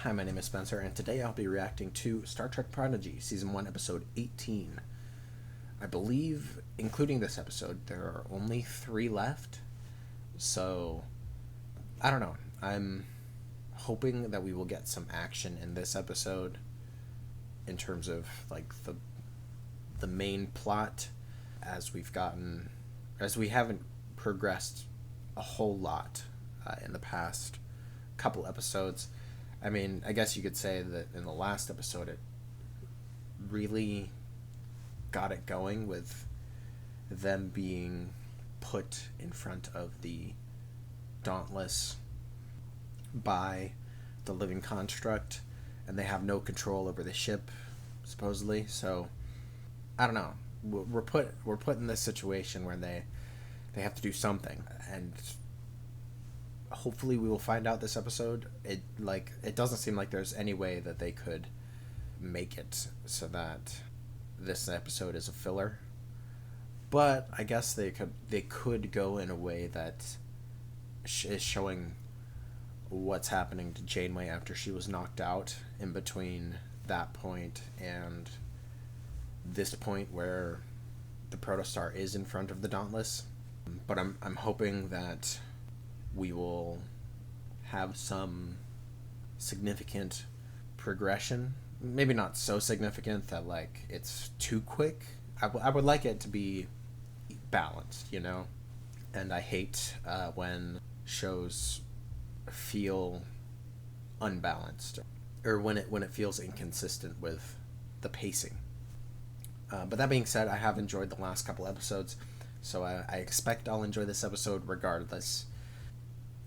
Hi, my name is Spencer, and today I'll be reacting to Star Trek Prodigy, Season 1, Episode 18. I believe, including this episode, there are only 3 left, so I don't know. I'm hoping that we will get some action in this episode in terms of, like, the main plot, as we haven't progressed a whole lot in the past couple episodes. I mean, I guess you could say that in the last episode it really got it going with them being put in front of the Dauntless by the living construct, and they have no control over the ship, supposedly. So I don't know. We're put in this situation where they have to do something, and hopefully we will find out this episode. It doesn't seem like there's any way that they could make it so that this episode is a filler, but I guess they could go in a way that is showing what's happening to Janeway after she was knocked out, in between that point and this point where the protostar is in front of the Dauntless. But I'm hoping that we will have some significant progression. Maybe not so significant that, like, it's too quick. I would like it to be balanced, you know? And I hate when shows feel unbalanced, or when it feels inconsistent with the pacing. But that being said, I have enjoyed the last couple episodes, so I expect I'll enjoy this episode regardless.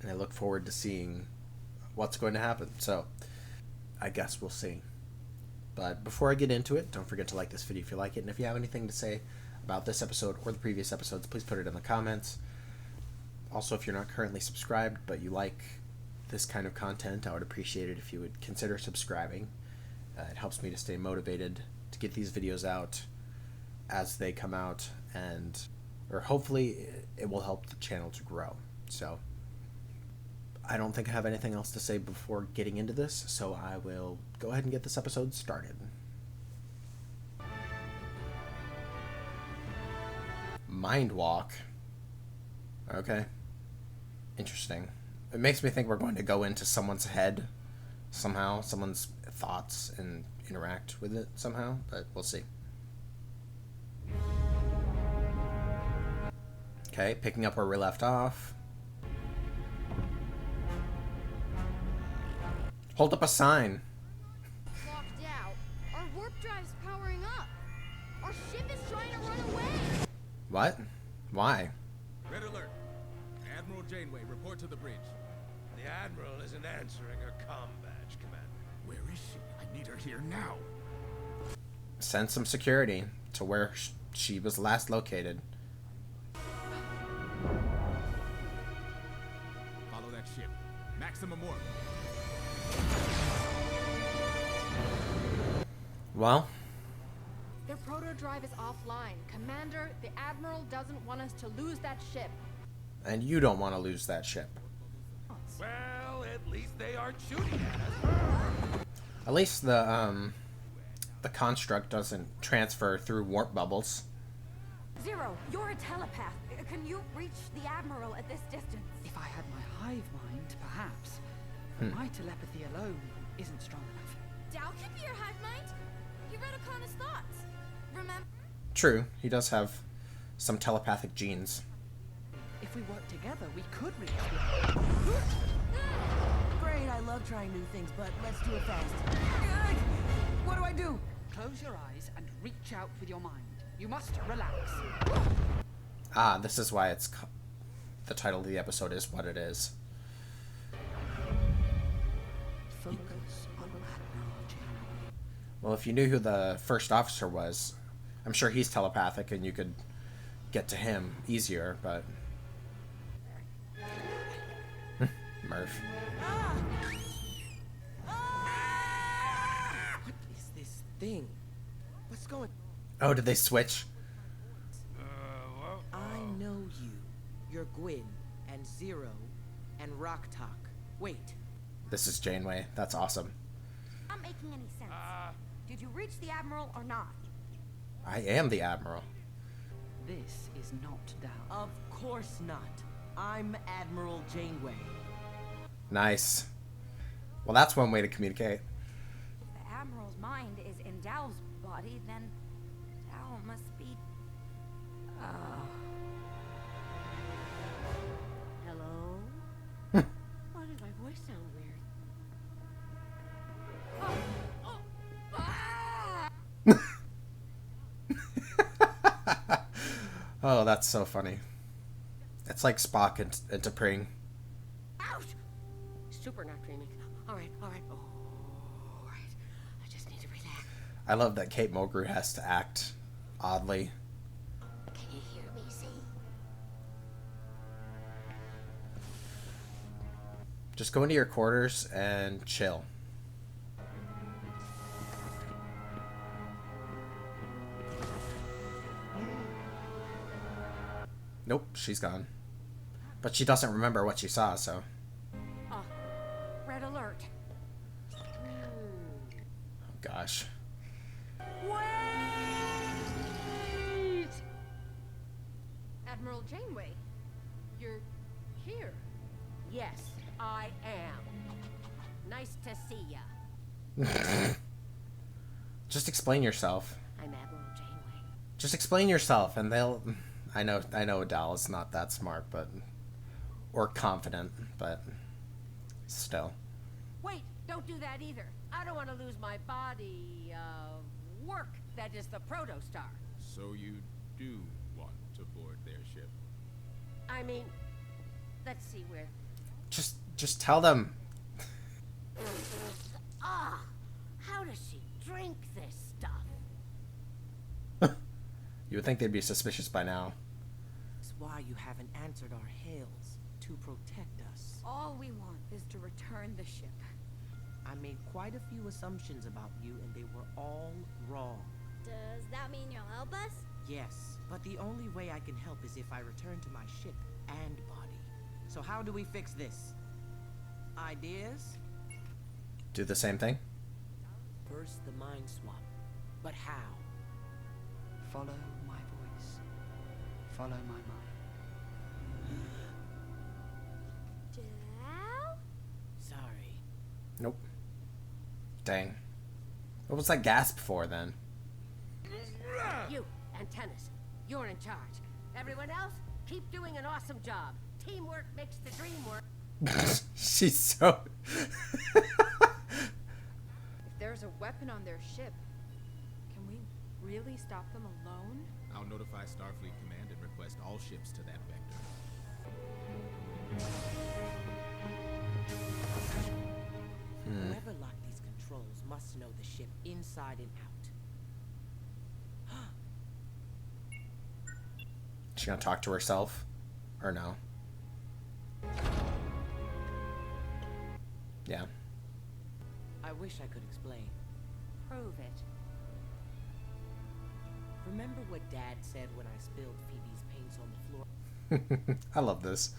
And I look forward to seeing what's going to happen. So I guess we'll see. But before I get into it, don't forget to like this video if you like it. And if you have anything to say about this episode or the previous episodes, please put it in the comments. Also, if you're not currently subscribed, but you like this kind of content, I would appreciate it if you would consider subscribing. It helps me to stay motivated to get these videos out as they come out, or hopefully it will help the channel to grow. So I don't think I have anything else to say before getting into this, so I will go ahead and get this episode started. Mindwalk. Okay. Interesting. It makes me think we're going to go into someone's head somehow, someone's thoughts, and interact with it somehow, but we'll see. Okay, picking up where we left off. Hold up a sign. Locked out. Our warp drive's powering up. Our ship is trying to run away. What? Why? Red alert. Admiral Janeway, report to the bridge. The Admiral isn't answering her comm badge, Commander. Where is she? I need her here now. Send some security to where she was last located. Follow that ship. Maximum warp. Well, Their proto drive is offline. Commander, the Admiral doesn't want us to lose that ship. and you don't want to lose that ship. Well, at least they aren't shooting at us. At least the construct doesn't transfer through warp bubbles. Zero, you're a telepath. Can you reach the Admiral at this distance? If I had my hive mind, perhaps. My telepathy alone isn't strong enough. Dow could be your hive mind. He read Akana's thoughts. Remember? True, he does have some telepathic genes. If we work together, we could reach the Admiral. Great, I love trying new things, but let's do it fast. What do I do? Close your eyes and reach out with your mind. You must relax. Ah, this is why the title of the episode is what it is. Focus on Admiral Janeway. Well, if you knew who the first officer was, I'm sure he's telepathic and you could get to him easier, but... Murph. What is this thing? What's going? Oh, did they switch? I know you. You're Gwyn and Zero and rok-tahk. Wait, This is Janeway. That's awesome. Not making any sense. Did you reach the Admiral or not? I am the Admiral. This is not Dal. Of course not. I'm Admiral Janeway. Nice. Well, that's one way to communicate. If the Admiral's mind is in Dal's body, then Dal must be... Hello? Why does my voice sound weird? Oh, that's so funny. It's like Spock into Pring. Ouch! Super not dreaming. Alright. Alright. I just need to relax. I love that Kate Mulgrew has to act oddly. Can you hear me, Z? Just go into your quarters and chill. Nope, she's gone. But she doesn't remember what she saw, so... Red alert. Oh, gosh. Wait! Admiral Janeway, you're here. Yes, I am. Nice to see ya. Just explain yourself. I'm Admiral Janeway. Just explain yourself, and they'll... I know Dal is not that smart, but... Or confident, but... Still. Wait, don't do that either. I don't want to lose my body of work that is the Protostar. So you do want to board their ship? I mean, let's see where... Just tell them. Ah! How does she drink this stuff? You would think they'd be suspicious by now. That's why you haven't answered our hails. To protect us. All we want is to return the ship. I made quite a few assumptions about you, and they were all wrong. Does that mean you'll help us? Yes, but the only way I can help is if I return to my ship and body. So how do we fix this? Ideas? Do the same thing? First, the mind swap. But how? Follow my voice. Follow my mind. Dal? Sorry. Nope. Dang. What was that gasp for, then? You, Antennas, you're in charge. Everyone else, keep doing an awesome job. Teamwork makes the dream work. She's so... If there's a weapon on their ship, can we really stop them alone? I'll notify Starfleet Command and request all ships to that vector. Whoever locked these controls must know the ship inside and out. She gonna talk to herself? Or no? Yeah. I wish I could explain. Prove it. Remember what Dad said when I spilled Phoebe's paints on the floor? I love this.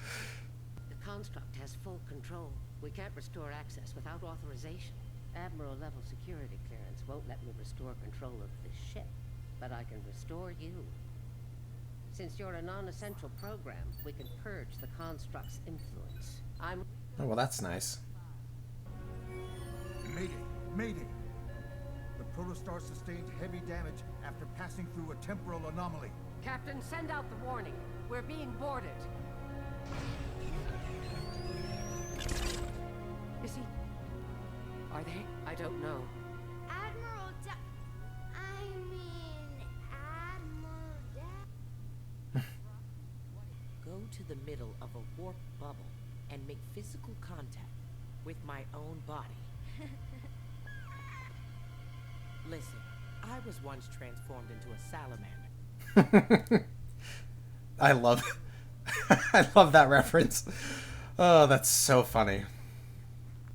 The construct has full control. We can't restore access without authorization. Admiral-level security clearance won't let me restore control of this ship, but I can restore you. Since you're a non-essential program, we can purge the construct's influence. I'm... Oh, well, that's nice. Mayday! Mayday! The Protostar sustained heavy damage after passing through a temporal anomaly. Captain, send out the warning. We're being boarded. Is he... Are they? I don't know. Admiral I mean, Admiral Dal. Go to the middle of a warp bubble and make physical contact with my own body. Listen, I was once transformed into a salamander. I love I love that reference. Oh, that's so funny.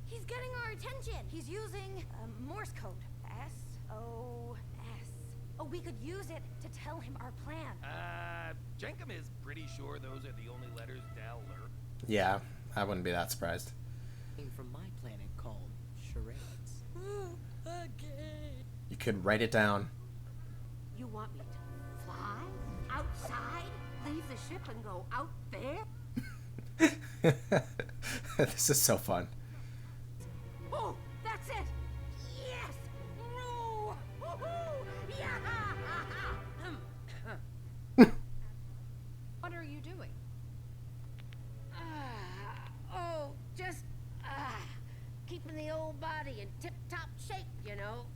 He's getting our attention. He's using Morse code. S-O-S. Oh, we could use it to tell him our plan. Jenkum is pretty sure those are the only letters Dal learned. Yeah, I wouldn't be that surprised. Came from my planet called charades. You could write it down. You want me to fly? Outside? Leave the ship and go out there? This is so fun. Oh, that's it! Yes! No! Woohoo! Yeah! What are you doing? Oh, just keeping the old body in tip-top shape, you know.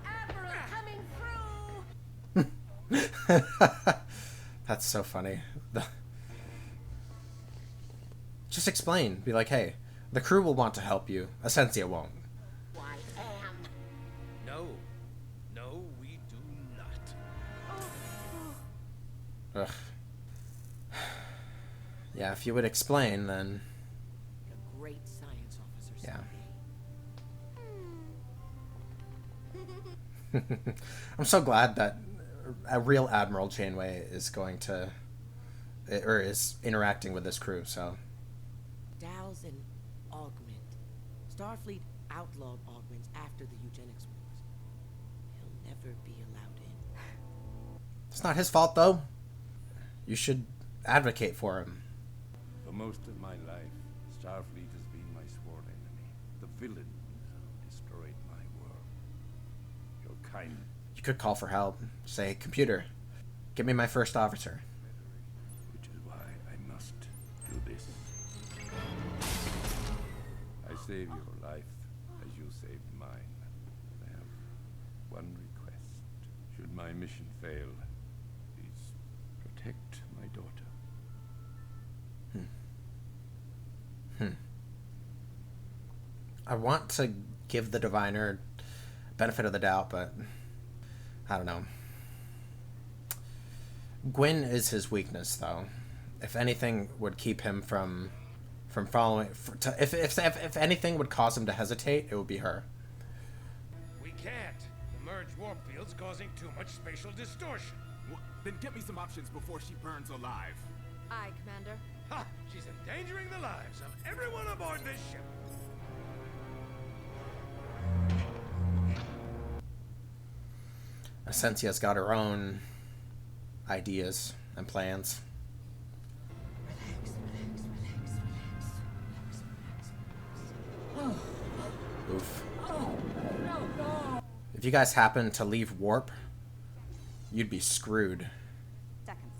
Admiral coming through! That's so funny. Just explain. Be like, hey, the crew will want to help you. Essentia won't. I am. No. No, we do not. Ugh. Yeah, if you would explain, then... A great science officer Yeah. someday. I'm so glad that a real Admiral Janeway is going to... or is interacting with this crew, so... Dals and augment. Starfleet outlawed augments after the eugenics wars. He'll never be allowed in. It's not his fault, though. You should advocate for him. For most of my life, Starfleet has been my sworn enemy. The villains who destroyed my world. Your kind. You could call for help. Say, computer, give me my first officer. Which is why I must do this. I save your life as you saved mine. I have one request. Should my mission fail, please protect my daughter. I want to give the diviner benefit of the doubt, but I don't know. Gwyn is his weakness, though. If anything would keep him from following, if anything would cause him to hesitate, it would be her. We can't. The merged warp field's causing too much spatial distortion. Then get me some options before she burns alive. Aye, Commander. Ha! She's endangering the lives of everyone aboard this ship. Essentia's got her own ideas and plans. Oof. If you guys happen to leave warp, you'd be screwed. Seconds.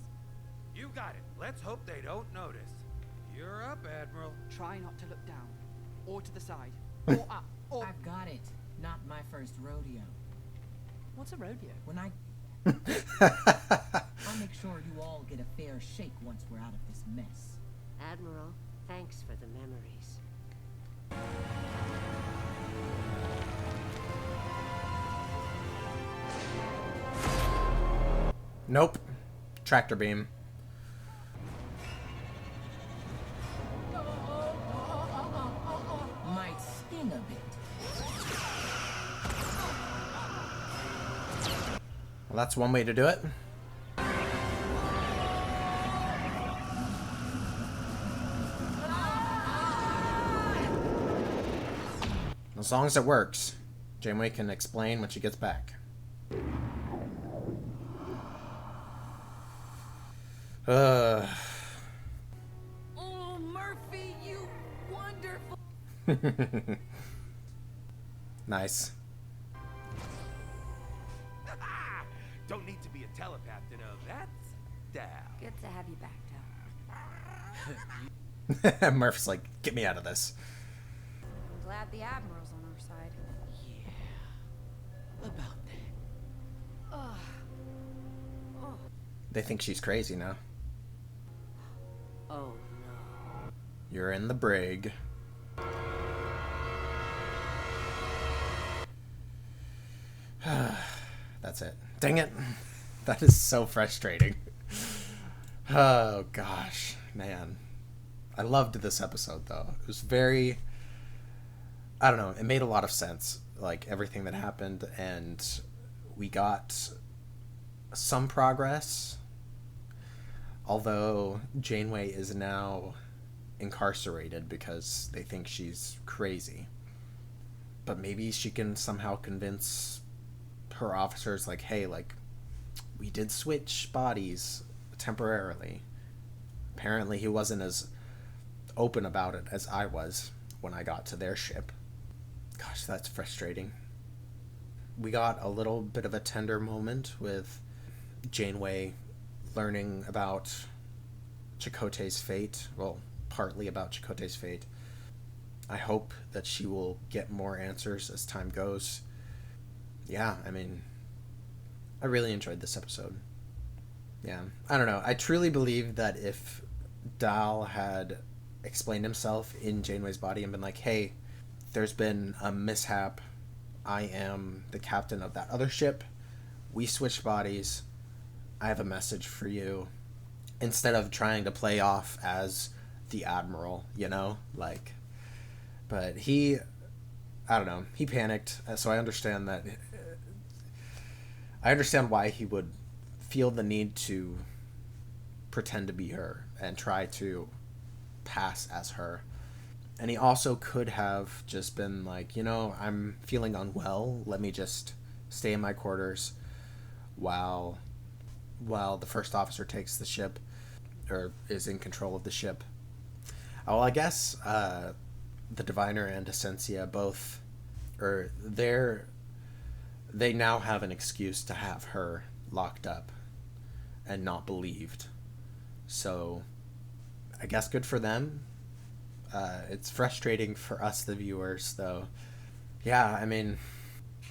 You got it. Let's hope they don't notice. You're up, Admiral. Try not to look down. Or to the side. Or up. Or... I've got it. Not my first rodeo. What's a rodeo? When I'll make sure you all get a fair shake once we're out of this mess. Admiral, thanks for the memories. Nope. Tractor beam. Might sting a bit. Well, that's one way to do it. As long as it works, Janeway can explain when she gets back. Oh, Murphy, you wonderful. Nice. Don't need to be a telepath to know that's Dal. Good to have you back, Dal. Murph's like, get me out of this. I'm glad the Admiral's on our side. Yeah. About that. Ugh. Oh. They think she's crazy now. Oh no. You're in the brig. That's it. Dang it. That is so frustrating. Oh, gosh. Man. I loved this episode, though. It was very... I don't know. It made a lot of sense. Like, everything that happened. And we got some progress Although Janeway is now incarcerated because they think she's crazy. But maybe she can somehow convince her officers, like, hey, like, we did switch bodies temporarily. Apparently he wasn't as open about it as I was when I got to their ship. Gosh, that's frustrating. We got a little bit of a tender moment with Janeway learning about Chakotay's fate. Well, partly about Chakotay's fate. I hope that she will get more answers as time goes. Yeah, I mean, I really enjoyed this episode. Yeah, I don't know. I truly believe that if Dal had explained himself in Janeway's body and been like, hey, there's been a mishap. I am the captain of that other ship. We switched bodies. I have a message for you. Instead of trying to play off as the Admiral, you know? Like, but he, I don't know, he panicked. So I understand that. I understand why he would feel the need to pretend to be her and try to pass as her. And he also could have just been like, you know, I'm feeling unwell. Let me just stay in my quarters while the first officer takes the ship or is in control of the ship. Oh, well, I guess the Diviner and Essentia both, or they now have an excuse to have her locked up and not believed. So I guess good for them. It's frustrating for us, the viewers, though. Yeah, I mean,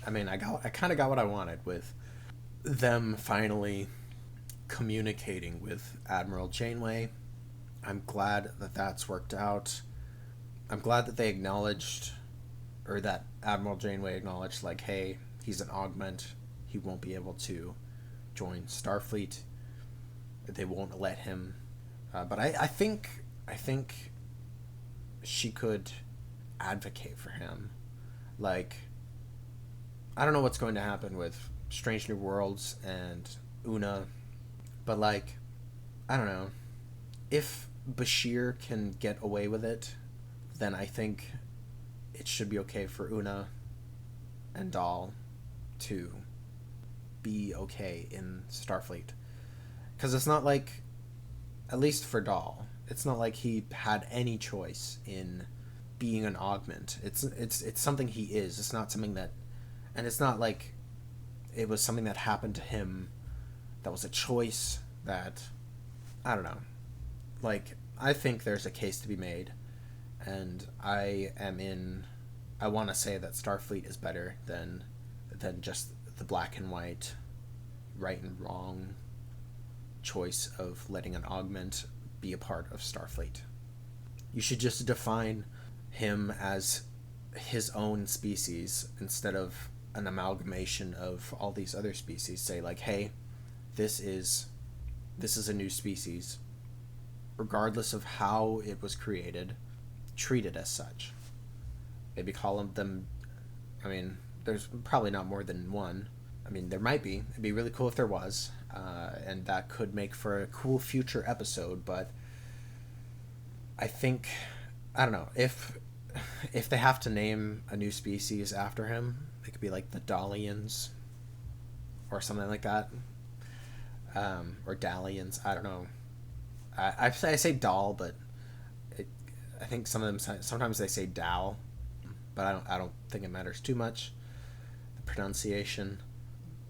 I kind of got what I wanted with them finally communicating with Admiral Janeway. I'm glad that that's worked out. I'm glad that they acknowledged, or that Admiral Janeway acknowledged, like, hey, he's an augment. He won't be able to join Starfleet. They won't let him. But I think she could advocate for him. Like, I don't know what's going to happen with Strange New Worlds and Una, but, like, I don't know. If Bashir can get away with it, then I think it should be okay for Una and Dal to be okay in Starfleet. Because it's not like, at least for Dal, it's not like he had any choice in being an augment. It's something he is. It's not something that, and it's not like it was something that happened to him that was a choice that, I don't know. Like, I think there's a case to be made, and I want to say that Starfleet is better than just the black and white, right and wrong choice of letting an augment be a part of Starfleet. You should just define him as his own species instead of an amalgamation of all these other species. Say, like, hey, this is a new species. Regardless of how it was created, treat it as such. Maybe call them, I mean, there's probably not more than one. I mean, there might be. It'd be really cool if there was. And that could make for a cool future episode, but I think, I don't know, if they have to name a new species after him, it could be like the Dalians or something like that. Or Dalians, I don't know. I say Dal, but I think some of them sometimes they say Dal, but I don't think it matters too much, the pronunciation.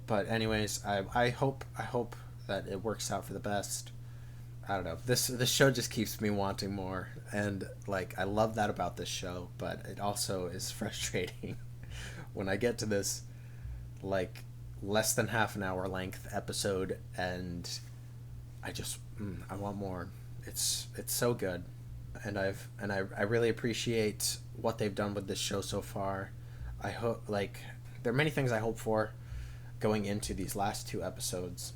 But anyways, I hope that it works out for the best. I don't know. This show just keeps me wanting more, and like I love that about this show, but it also is frustrating when I get to this like less than half an hour length episode and I want more. It's so good, and I really appreciate what they've done with this show so far. I hope, like, there are many things I hope for going into these last two episodes.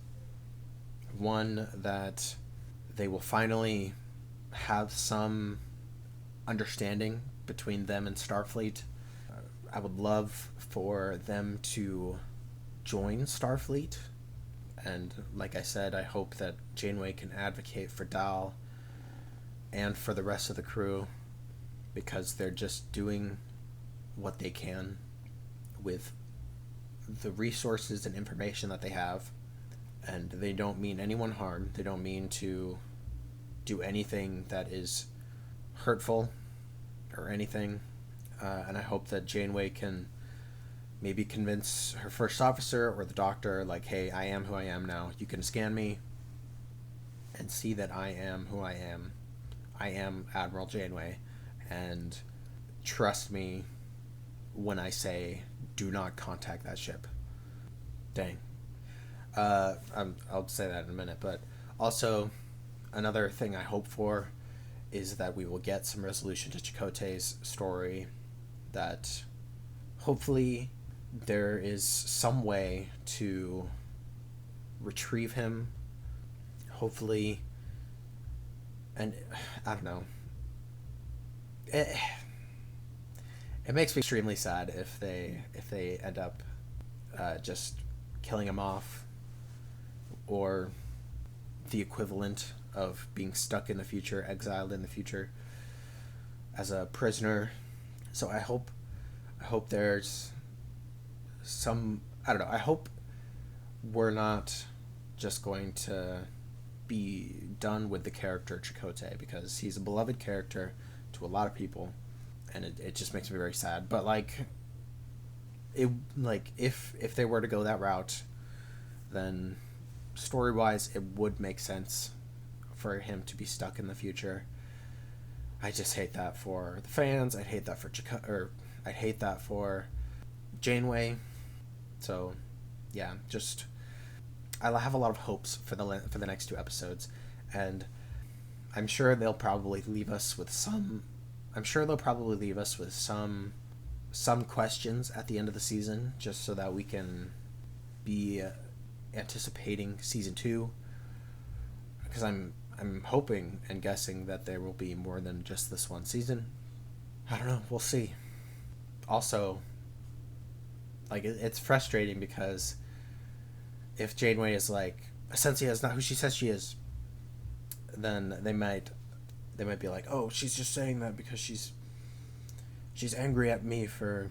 One, that they will finally have some understanding between them and Starfleet. I would love for them to join Starfleet And like I said, I hope that Janeway can advocate for Dal and for the rest of the crew, because they're just doing what they can with the resources and information that they have, and they don't mean anyone harm. They don't mean to do anything that is hurtful or anything. And I hope that Janeway can maybe convince her first officer or the doctor, like, hey, I am who I am now. You can scan me and see that I am who I am. I am Admiral Janeway, and trust me when I say do not contact that ship. Dang. I'll say that in a minute, but also another thing I hope for is that we will get some resolution to Chakotay's story, that hopefully there is some way to retrieve him, hopefully, and I don't know. It makes me extremely sad if they end up just killing him off, or the equivalent of being stuck in the future, exiled in the future as a prisoner. So I hope there's some, I don't know, I hope we're not just going to be done with the character Chakotay, because he's a beloved character to a lot of people, and it just makes me very sad. But if they were to go that route, then story-wise it would make sense for him to be stuck in the future. I just hate that for the fans. I'd hate that for I'd hate that for Janeway. So yeah, just I have a lot of hopes for the next 2 episodes, and I'm sure they'll probably leave us with some questions at the end of the season, just so that we can be anticipating season 2, because I'm hoping and guessing that there will be more than just this one season. I don't know, we'll see. Also, it's frustrating because if Janeway is like, Essentia is not who she says she is, then they might be like, oh, she's just saying that because she's angry at me for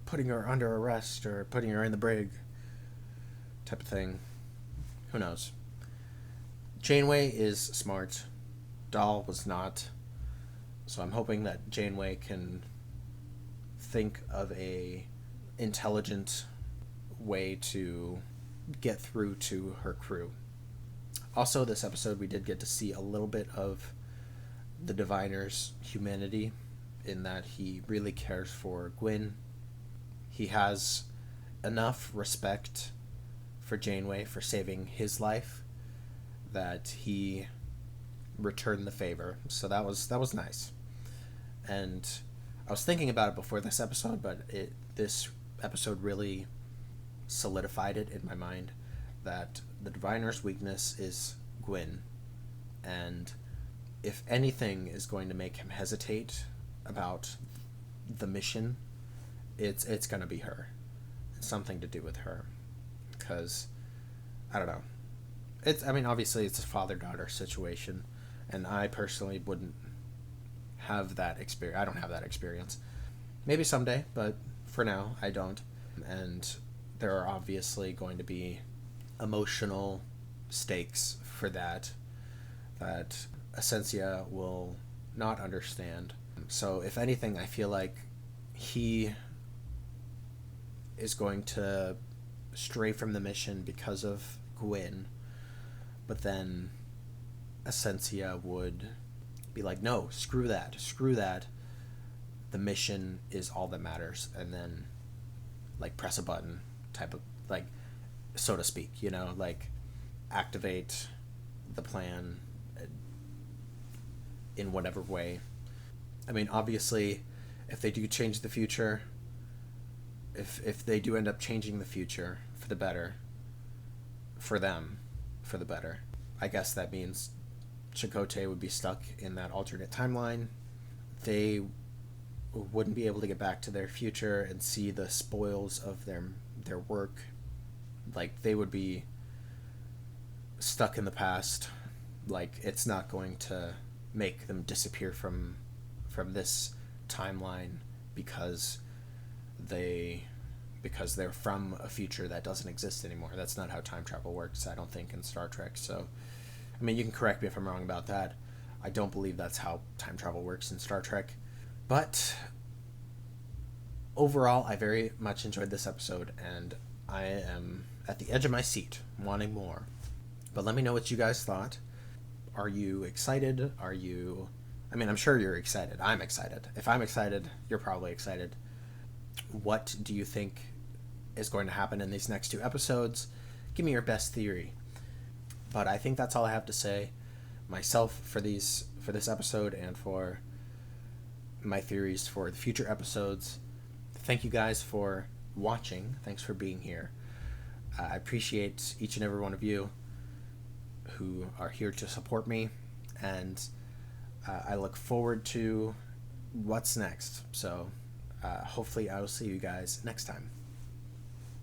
putting her under arrest or putting her in the brig, type of thing. Who knows? Janeway is smart. Dal was not. So I'm hoping that Janeway can think of a intelligent way to get through to her crew. Also, this episode we did get to see a little bit of the Diviner's humanity, in that he really cares for Gwyn. He has enough respect for Janeway for saving his life that he returned the favor. So that was nice. And I was thinking about it before this episode, but this episode really solidified it in my mind that the Diviner's weakness is Gwyn, and if anything is going to make him hesitate about the mission, it's going to be her. It's something to do with her, because I don't know. Obviously it's a father-daughter situation, and I personally wouldn't have that experience. I don't have that experience. Maybe someday, but for now I don't. And there are obviously going to be emotional stakes for that Essentia will not understand. So if anything, I feel like he is going to stray from the mission because of Gwyn, but then Essentia would be like, no, screw that, the mission is all that matters, and then press a button type of, so to speak, activate the plan in whatever way. Obviously, if they do change the future, if they do end up changing the future for the better, for them, for the better, I guess that means Chakotay would be stuck in that alternate timeline. They wouldn't be able to get back to their future and see the spoils of their work. They would be stuck in the past. Like, it's not going to make them disappear from this timeline because they're from a future that doesn't exist anymore. That's not how time travel works, I don't think, in Star Trek. So, I mean, you can correct me if I'm wrong about that. I don't believe that's how time travel works in Star Trek. But overall, I very much enjoyed this episode, and I am at the edge of my seat, wanting more. But let me know what you guys thought. Are you excited? I mean, I'm sure you're excited. I'm excited. If I'm excited, you're probably excited. What do you think is going to happen in these next 2 episodes? Give me your best theory. But I think that's all I have to say myself for this episode and for my theories for the future episodes. Thank you guys for watching. Thanks for being here. I appreciate each and every one of you who are here to support me, and I look forward to what's next. So hopefully I will see you guys next time.